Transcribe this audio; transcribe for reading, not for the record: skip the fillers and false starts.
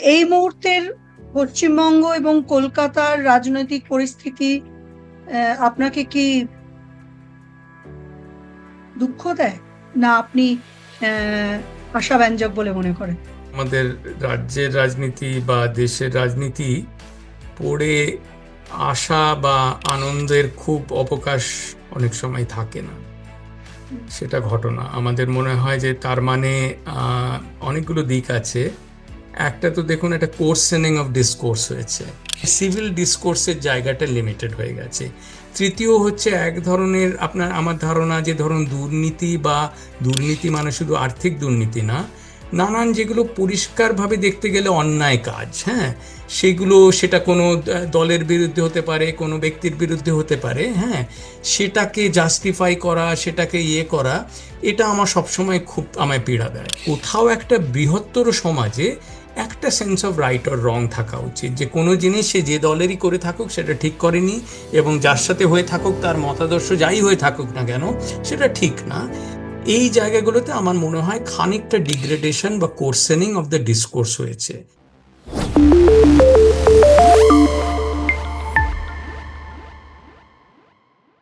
এই মুহূর্তের পশ্চিমবঙ্গ এবং কলকাতার রাজনৈতিক পরিস্থিতি আপনাকে কি দুঃখ দেয়, না আপনি আশাব্যঞ্জক বলে মনে করেন? আমাদের রাজ্যের রাজনীতি বা দেশের রাজনীতি পড়ে আশা বা আনন্দের খুব অবকাশ অনেক সময় থাকে না, সেটা ঘটনা। আমাদের মনে হয় যে তার মানে অনেকগুলো দিক আছে। একটা তো দেখুন, একটা কোর্সেনিং অফ ডিসকোর্স হয়েছে, সিভিল ডিসকোর্সের জায়গাটা লিমিটেড হয়ে গেছে। তৃতীয় হচ্ছে এক ধরনের আমার ধারণা যে ধরুন দুর্নীতি মানে শুধু আর্থিক দুর্নীতি না, নানান যেগুলো পরিষ্কারভাবে দেখতে গেলে অন্যায় কাজ, হ্যাঁ, সেটা কোনো দলের বিরুদ্ধে হতে পারে, কোনো ব্যক্তির বিরুদ্ধে হতে পারে, হ্যাঁ, সেটাকে জাস্টিফাই করা, সেটাকে করা, এটা আমার সবসময় খুব আমায় পীড়া দেয়। কোথাও একটা বৃহত্তর সমাজে একটা sense of right or wrong থাকা উচিত, যে কোনো জিনিস সে যে দলেরই করে থাকুক সেটা ঠিক করেনি, এবং যার সাথে হয়ে থাকুক তার মতাদর্শ যাই হয়ে থাকুক না কেন সেটা ঠিক না। এই জায়গাগুলোতে আমার মনে হয় খানিকটা ডিগ্রেডেশন বা কোর্সেনিং অফ দ্য ডিসকোর্স হয়েছে।